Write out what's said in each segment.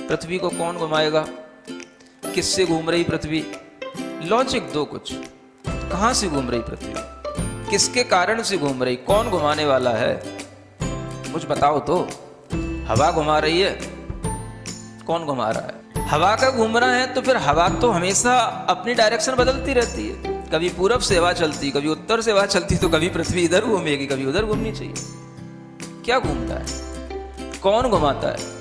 पृथ्वी को कौन घुमाएगा, किससे घूम रही पृथ्वी, लॉजिक दो कुछ। कहां से घूम रही पृथ्वी, किसके कारण से घूम रही, कौन घुमाने वाला है, कुछ बताओ तो। हवा घुमा रही है, कौन घुमा रहा है, हवा का घूमना है तो फिर हवा तो हमेशा अपनी डायरेक्शन बदलती रहती है। कभी पूरब से हवा चलती, कभी उत्तर से हवा चलती, तो कभी पृथ्वी इधर घूमेगी, कभी उधर घूमनी चाहिए। क्या घूमता है, कौन घुमाता है।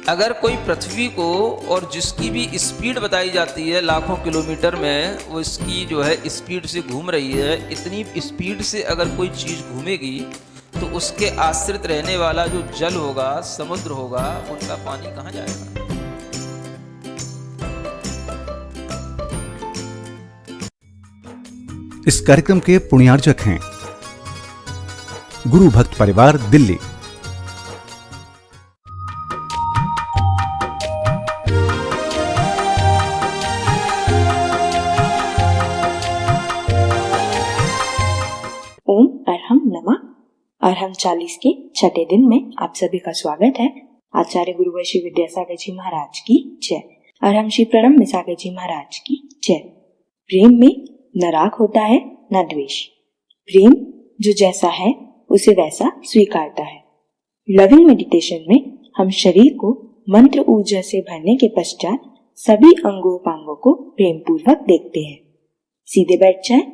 अगर कोई पृथ्वी को, और जिसकी भी स्पीड बताई जाती है लाखों किलोमीटर में, वो इसकी जो है स्पीड से घूम रही है, इतनी स्पीड से अगर कोई चीज घूमेगी तो उसके आश्रित रहने वाला जो जल होगा, समुद्र होगा, उनका पानी कहाँ जाएगा। इस कार्यक्रम के पुण्यार्जक हैं गुरु भक्त परिवार, दिल्ली। ओम अरहम नमः। अरहम 40 के छठे दिन में आप सभी का स्वागत है। आचार्य गुरुवर श्री विद्यासागर जी महाराज की जय। अरहम श्री प्रणम सागर जी महाराज की जय। प्रेम में न राग होता है न द्वेष। प्रेम जो जैसा है उसे वैसा स्वीकारता है। लविंग मेडिटेशन में हम शरीर को मंत्र ऊर्जा से भरने के पश्चात सभी अंगों को प्रेम पूर्वक देखते हैं। सीधे बैठ जाएं,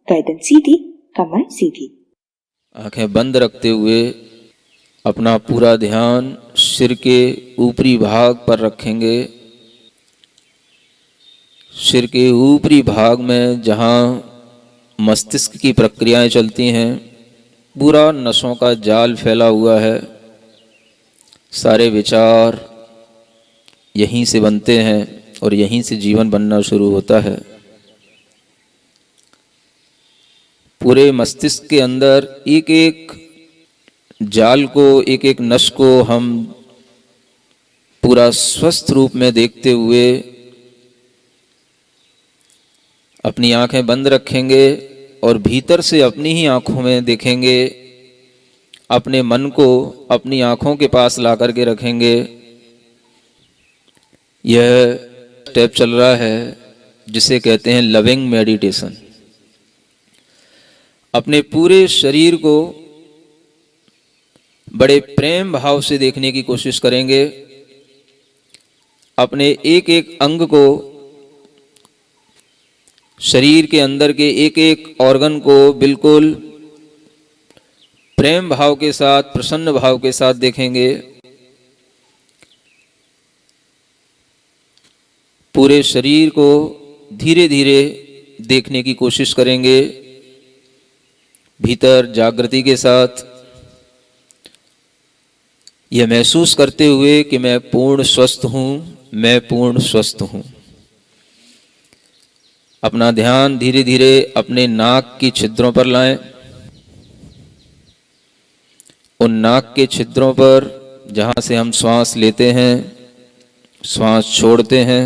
गर्दन सीधी, कमर सीधी। आंखें बंद रखते हुए अपना पूरा ध्यान सिर के ऊपरी भाग पर रखेंगे। सिर के ऊपरी भाग में जहाँ मस्तिष्क की प्रक्रियाएं चलती हैं, पूरा नसों का जाल फैला हुआ है। सारे विचार यहीं से बनते हैं और यहीं से जीवन बनना शुरू होता है। पूरे मस्तिष्क के अंदर एक एक जाल को, एक एक नस को हम पूरा स्वस्थ रूप में देखते हुए अपनी आंखें बंद रखेंगे और भीतर से अपनी ही आंखों में देखेंगे। अपने मन को अपनी आंखों के पास ला करके रखेंगे। यह स्टेप चल रहा है जिसे कहते हैं लविंग मेडिटेशन। अपने पूरे शरीर को बड़े प्रेम भाव से देखने की कोशिश करेंगे। अपने एक एक अंग को, शरीर के अंदर के एक एक ऑर्गन को बिल्कुल प्रेम भाव के साथ, प्रसन्न भाव के साथ देखेंगे। पूरे शरीर को धीरे धीरे देखने की कोशिश करेंगे, भीतर जागृति के साथ, यह महसूस करते हुए कि मैं पूर्ण स्वस्थ हूँ, मैं पूर्ण स्वस्थ हूँ। अपना ध्यान धीरे धीरे अपने नाक की छिद्रों पर लाएं। उन नाक के छिद्रों पर जहाँ से हम श्वास लेते हैं, श्वास छोड़ते हैं,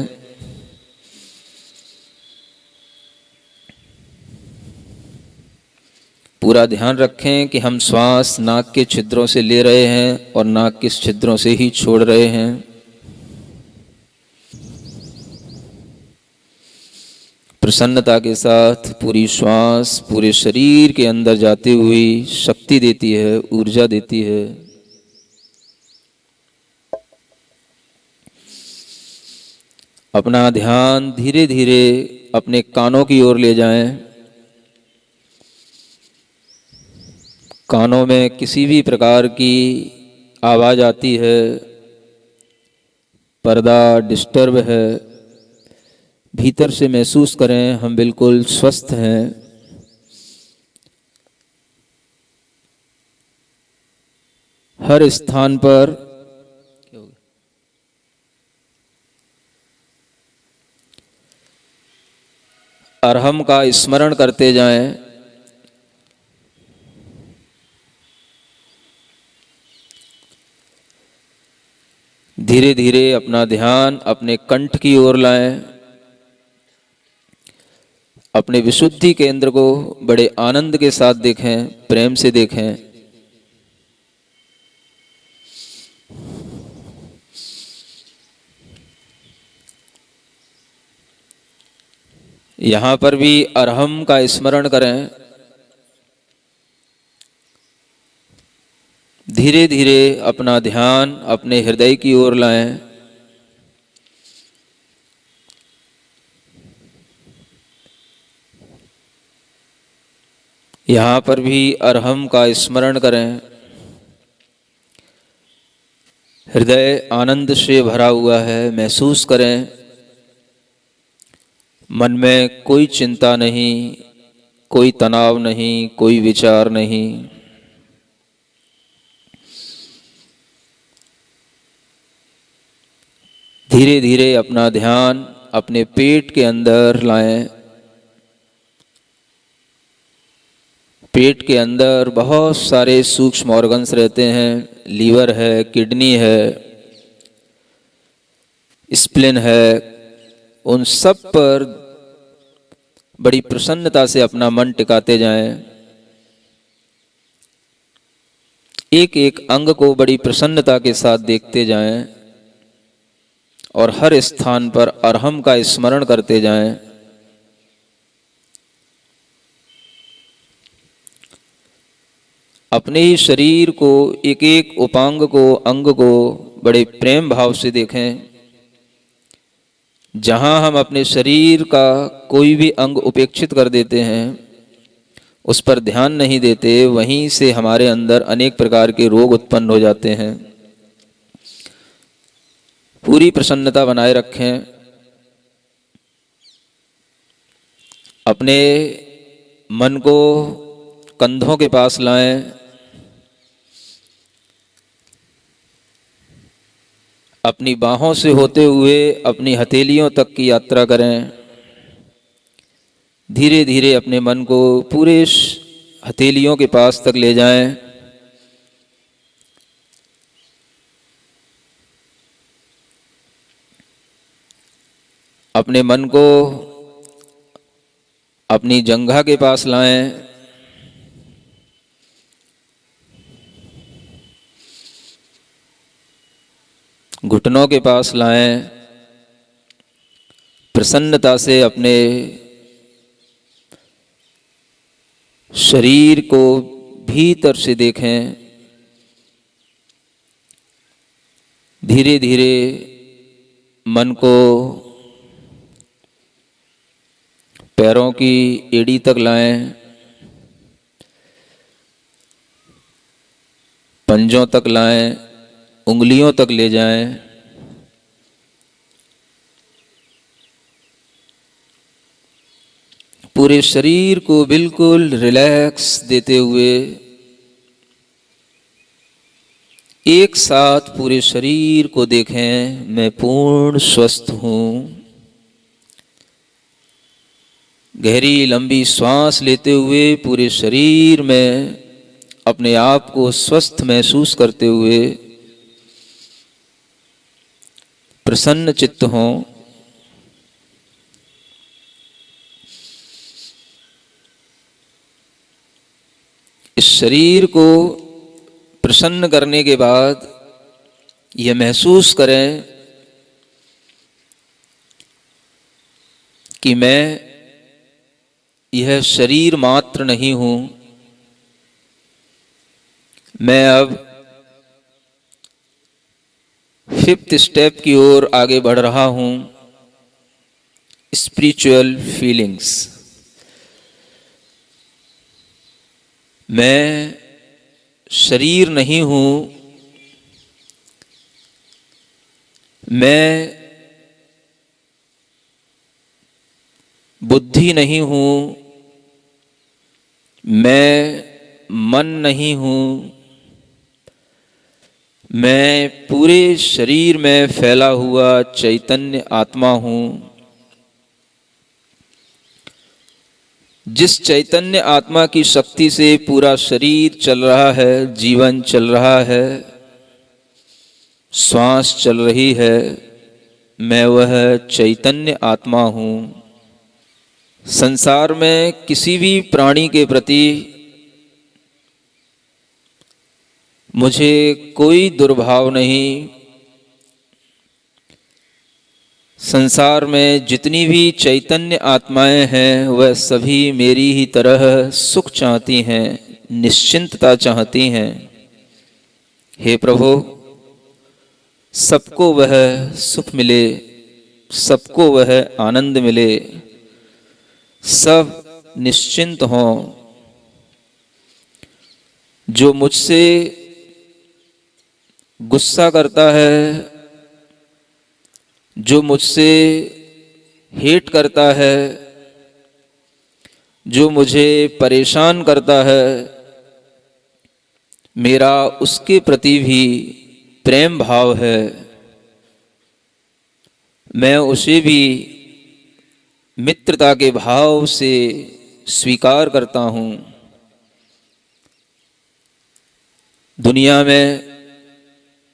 पूरा ध्यान रखें कि हम श्वास नाक के छिद्रों से ले रहे हैं और नाक के छिद्रों से ही छोड़ रहे हैं। प्रसन्नता के साथ पूरी श्वास पूरे शरीर के अंदर जाती हुई शक्ति देती है, ऊर्जा देती है। अपना ध्यान धीरे धीरे अपने कानों की ओर ले जाएं। कानों में किसी भी प्रकार की आवाज़ आती है, पर्दा डिस्टर्ब है, भीतर से महसूस करें हम बिल्कुल स्वस्थ हैं। हर स्थान पर अरहम का स्मरण करते जाएं। धीरे धीरे अपना ध्यान अपने कंठ की ओर लाएं। अपने विशुद्धि केंद्र को बड़े आनंद के साथ देखें, प्रेम से देखें। यहाँ पर भी अरहम का स्मरण करें। धीरे धीरे अपना ध्यान अपने हृदय की ओर लाएं। यहाँ पर भी अरहम का स्मरण करें। हृदय आनंद से भरा हुआ है, महसूस करें। मन में कोई चिंता नहीं, कोई तनाव नहीं, कोई विचार नहीं। धीरे धीरे अपना ध्यान अपने पेट के अंदर लाएं। पेट के अंदर बहुत सारे सूक्ष्म ऑर्गन्स रहते हैं। लीवर है, किडनी है, स्प्लिन है। उन सब पर बड़ी प्रसन्नता से अपना मन टिकाते जाएं। एक एक अंग को बड़ी प्रसन्नता के साथ देखते जाएं और हर स्थान पर अरहम का स्मरण करते जाएं। अपने ही शरीर को, एक एक उपांग को, अंग को बड़े प्रेम भाव से देखें। जहां हम अपने शरीर का कोई भी अंग उपेक्षित कर देते हैं, उस पर ध्यान नहीं देते, वहीं से हमारे अंदर अनेक प्रकार के रोग उत्पन्न हो जाते हैं। पूरी प्रसन्नता बनाए रखें। अपने मन को कंधों के पास लाएं। अपनी बाहों से होते हुए अपनी हथेलियों तक की यात्रा करें। धीरे धीरे अपने मन को पूरे हथेलियों के पास तक ले जाएं। अपने मन को अपनी जंघा के पास लाएं। घुटनों के पास लाएं। प्रसन्नता से अपने शरीर को भीतर से देखें। धीरे धीरे मन को पैरों की एड़ी तक लाएं, पंजों तक लाएं, उंगलियों तक ले जाएं। पूरे शरीर को बिल्कुल रिलैक्स देते हुए एक साथ पूरे शरीर को देखें। मैं पूर्ण स्वस्थ हूँ। गहरी लंबी श्वास लेते हुए पूरे शरीर में अपने आप को स्वस्थ महसूस करते हुए प्रसन्न चित्त हों। इस शरीर को प्रसन्न करने के बाद यह महसूस करें कि मैं यह शरीर मात्र नहीं हूं। मैं अब 5th स्टेप की ओर आगे बढ़ रहा हूं, स्पिरिचुअल फीलिंग्स। मैं शरीर नहीं हूं। मैं बुद्धि नहीं हूं। मैं मन नहीं हूं। मैं पूरे शरीर में फैला हुआ चैतन्य आत्मा हूं। जिस चैतन्य आत्मा की शक्ति से पूरा शरीर चल रहा है, जीवन चल रहा है, श्वास चल रही है, मैं वह चैतन्य आत्मा हूं। संसार में किसी भी प्राणी के प्रति मुझे कोई दुर्भाव नहीं। संसार में जितनी भी चैतन्य आत्माएं हैं वह सभी मेरी ही तरह सुख चाहती हैं, निश्चिंतता चाहती हैं। हे प्रभु, सबको वह सुख मिले, सबको वह आनंद मिले, सब निश्चिंत हों। जो मुझसे गुस्सा करता है, जो मुझसे हेट करता है, जो मुझे परेशान करता है, मेरा उसके प्रति भी प्रेम भाव है। मैं उसे भी मित्रता के भाव से स्वीकार करता हूँ। दुनिया में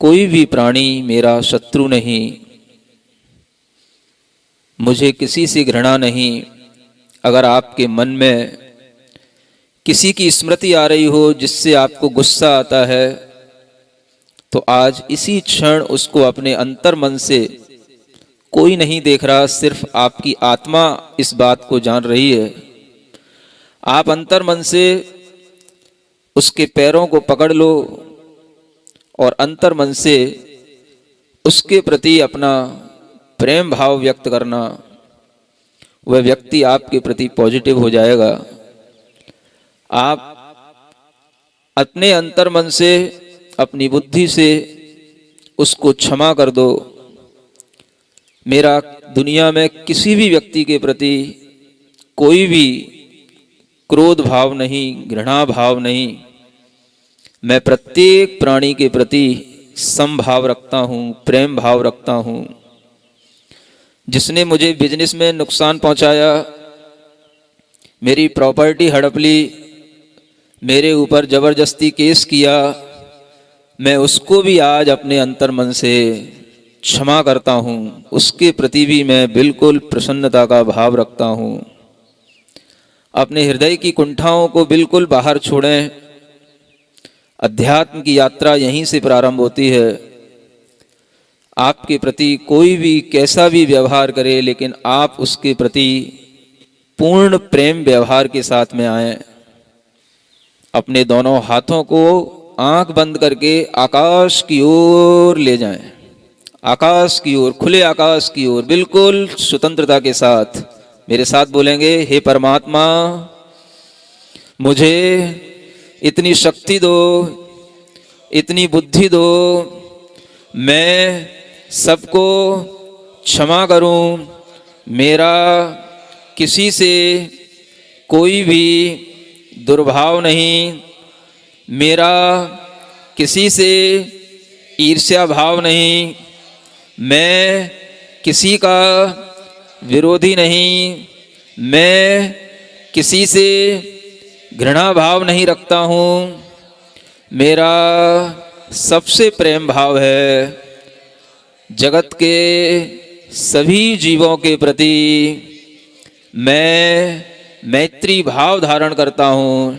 कोई भी प्राणी मेरा शत्रु नहीं, मुझे किसी से घृणा नहीं। अगर आपके मन में किसी की स्मृति आ रही हो जिससे आपको गुस्सा आता है, तो आज इसी क्षण उसको अपने अंतर मन से, कोई नहीं देख रहा, सिर्फ आपकी आत्मा इस बात को जान रही है, आप अंतर मन से उसके पैरों को पकड़ लो और अंतर मन से उसके प्रति अपना प्रेम भाव व्यक्त करना। वह व्यक्ति आपके प्रति पॉजिटिव हो जाएगा। आप अपने अंतर मन से, अपनी बुद्धि से उसको क्षमा कर दो। मेरा दुनिया में किसी भी व्यक्ति के प्रति कोई भी क्रोध भाव नहीं, घृणा भाव नहीं। मैं प्रत्येक प्राणी के प्रति समभाव रखता हूँ, प्रेम भाव रखता हूँ। जिसने मुझे बिजनेस में नुकसान पहुंचाया, मेरी प्रॉपर्टी हड़प ली, मेरे ऊपर जबरदस्ती केस किया, मैं उसको भी आज अपने अंतर मन से क्षमा करता हूँ। उसके प्रति भी मैं बिल्कुल प्रसन्नता का भाव रखता हूँ। अपने हृदय की कुंठाओं को बिल्कुल बाहर छोड़ें। अध्यात्म की यात्रा यहीं से प्रारंभ होती है। आपके प्रति कोई भी कैसा भी व्यवहार करे, लेकिन आप उसके प्रति पूर्ण प्रेम व्यवहार के साथ में आएं। अपने दोनों हाथों को आंख बंद करके आकाश की ओर ले जाएं, आकाश की ओर, खुले आकाश की ओर, बिल्कुल स्वतंत्रता के साथ। मेरे साथ बोलेंगे, हे परमात्मा, मुझे इतनी शक्ति दो, इतनी बुद्धि दो, मैं सबको क्षमा करूं। मेरा किसी से कोई भी दुर्भाव नहीं, मेरा किसी से ईर्ष्या भाव नहीं, मैं किसी का विरोधी नहीं, मैं किसी से घृणा भाव नहीं रखता हूँ। मेरा सबसे प्रेम भाव है। जगत के सभी जीवों के प्रति मैं मैत्री भाव धारण करता हूँ,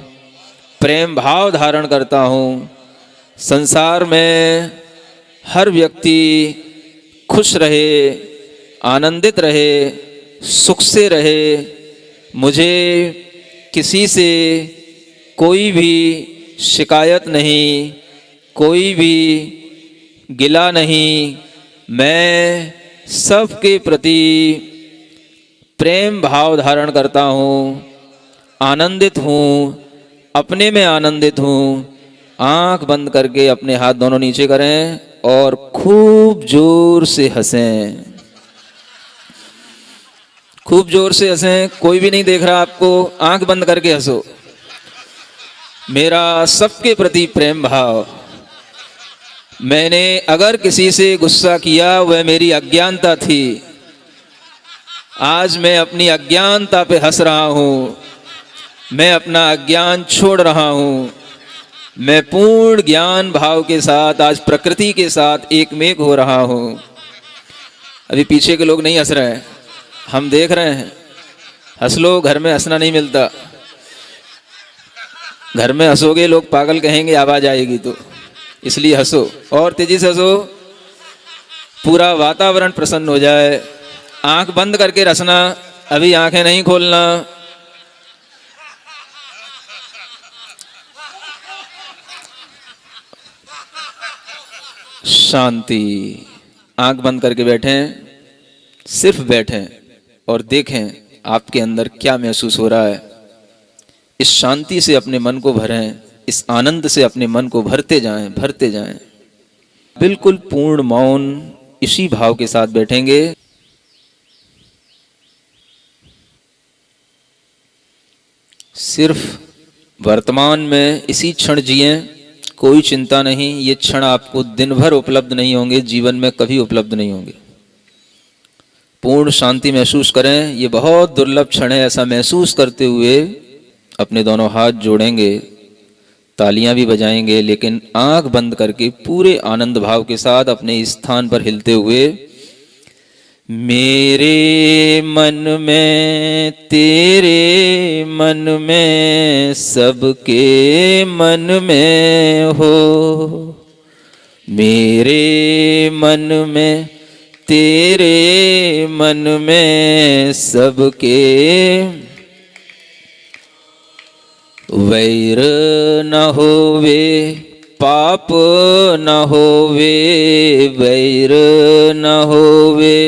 प्रेम भाव धारण करता हूँ। संसार में हर व्यक्ति खुश रहे, आनंदित रहे, सुख से रहे। मुझे किसी से कोई भी शिकायत नहीं, कोई भी गिला नहीं। मैं सबके प्रति प्रेम भाव धारण करता हूँ, आनंदित हूँ, अपने में आनंदित हूँ। आंख बंद करके अपने हाथ दोनों नीचे करें और खूब जोर से हंसें, खूब जोर से हंसें। कोई भी नहीं देख रहा आपको, आंख बंद करके हंसो। मेरा सबके प्रति प्रेम भाव। मैंने अगर किसी से गुस्सा किया, वह मेरी अज्ञानता थी। आज मैं अपनी अज्ञानता पे हंस रहा हूँ। मैं अपना अज्ञान छोड़ रहा हूँ। मैं पूर्ण ज्ञान भाव के साथ आज प्रकृति के साथ एकमेक हो रहा हूँ। अभी पीछे के लोग नहीं हंस रहे हैं, हम देख रहे हैं। हंस लो, घर में हंसना नहीं मिलता। घर में हंसोगे लोग पागल कहेंगे, आवाज आएगी, तो इसलिए हंसो और तेजी से हंसो। पूरा वातावरण प्रसन्न हो जाए। आंख बंद करके रचना, अभी आंखें नहीं खोलना। शांति। आंख बंद करके बैठें, सिर्फ बैठें और देखें आपके अंदर क्या महसूस हो रहा है। इस शांति से अपने मन को भरें, इस आनंद से अपने मन को भरते जाएं, भरते जाएं। बिल्कुल पूर्ण मौन, इसी भाव के साथ बैठेंगे। सिर्फ वर्तमान में इसी क्षण जिएं, कोई चिंता नहीं। ये क्षण आपको दिन भर उपलब्ध नहीं होंगे, जीवन में कभी उपलब्ध नहीं होंगे। पूर्ण शांति महसूस करें, ये बहुत दुर्लभ क्षण है। ऐसा महसूस करते हुए अपने दोनों हाथ जोड़ेंगे, तालियां भी बजाएंगे, लेकिन आंख बंद करके पूरे आनंद भाव के साथ अपने स्थान पर हिलते हुए, मेरे मन में तेरे मन में सबके मन में हो, मेरे मन में तेरे मन में सबके, वैर न होवे पाप न होवे, वैर न होवे,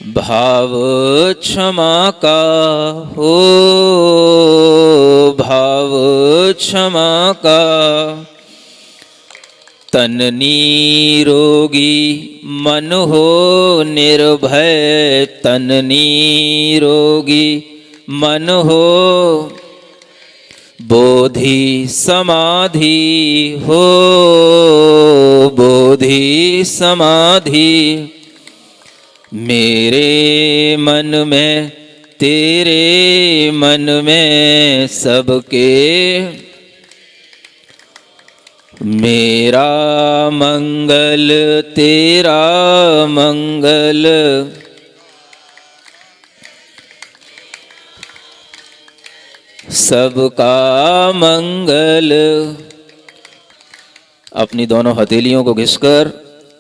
भाव क्षमा का हो, भाव क्षमा का, तन निरोगी मन हो निर्भय, तन निरोगी मन हो, बोधि समाधि हो, बोधि समाधि, मेरे मन में तेरे मन में सबके, मेरा मंगल तेरा मंगल, सबका मंगल। अपनी दोनों हथेलियों को घिसकर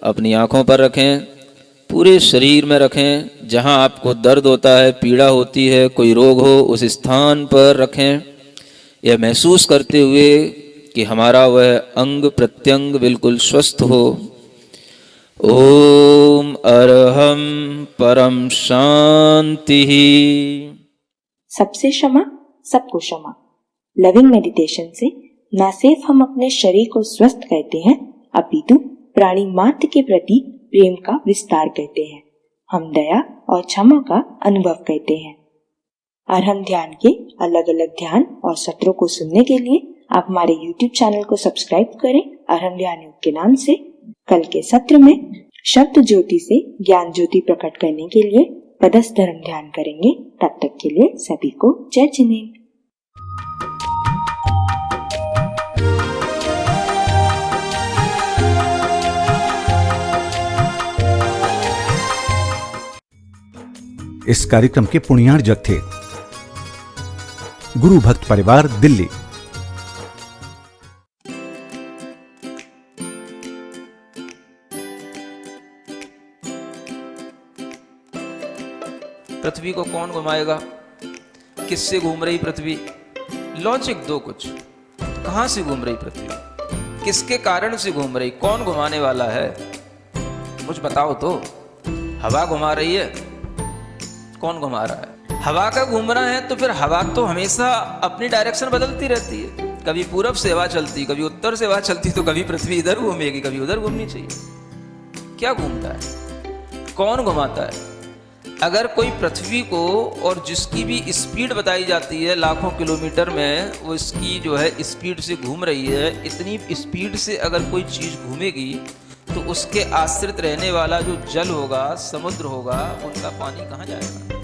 अपनी आंखों पर रखें, पूरे शरीर में रखें। जहां आपको दर्द होता है, पीड़ा होती है, कोई रोग हो, उस स्थान पर रखें। यह महसूस करते हुए कि हमारा वह अंग प्रत्यंग बिल्कुल स्वस्थ हो। ओम अरहम परम शांति। सबसे क्षमा सबको क्षमा। लविंग मेडिटेशन से न सिर्फ हम अपने शरीर को स्वस्थ करते हैं, अपितु प्राणी मात्र के प्रति प्रेम का विस्तार करते हैं। हम दया और क्षमा का अनुभव करते हैं। अरहम ध्यान के अलग अलग ध्यान और सत्रों को सुनने के लिए आप हमारे YouTube चैनल को सब्सक्राइब करें, अरहम ध्यान योग के नाम से। कल के सत्र में शब्द ज्योति से ज्ञान ज्योति प्रकट करने के लिए पदस्थ धर्म ध्यान करेंगे। तब तक के लिए सभी को जय जिनेन्द्र। इस कार्यक्रम के पुण्यार्जक थे गुरु भक्त परिवार, दिल्ली। पृथ्वी को कौन घुमाएगा? किससे घूम रही पृथ्वी? लॉजिक दो कुछ। कहां से घूम रही पृथ्वी? किसके कारण से घूम रही? कौन घुमाने वाला है? कुछ बताओ तो। हवा घुमा रही है? कौन घुमा रहा है? हवा का घूमना है तो फिर हवा तो हमेशा अपनी डायरेक्शन बदलती रहती है। कभी पूरब से हवा चलती, कभी उत्तर से हवा चलती, तो कभी पृथ्वी इधर घूमेगी, कभी उधर घूमनी चाहिए। क्या घूमता है? कौन घुमाता है? अगर कोई पृथ्वी को, और जिसकी भी स्पीड बताई जाती है लाखों किलोमीटर में, वो इसकी जो है स्पीड से घूम रही है, इतनी स्पीड से अगर कोई चीज घूमेगी तो उसके आश्रित रहने वाला जो जल होगा, समुद्र होगा, उनका पानी कहाँ जाएगा?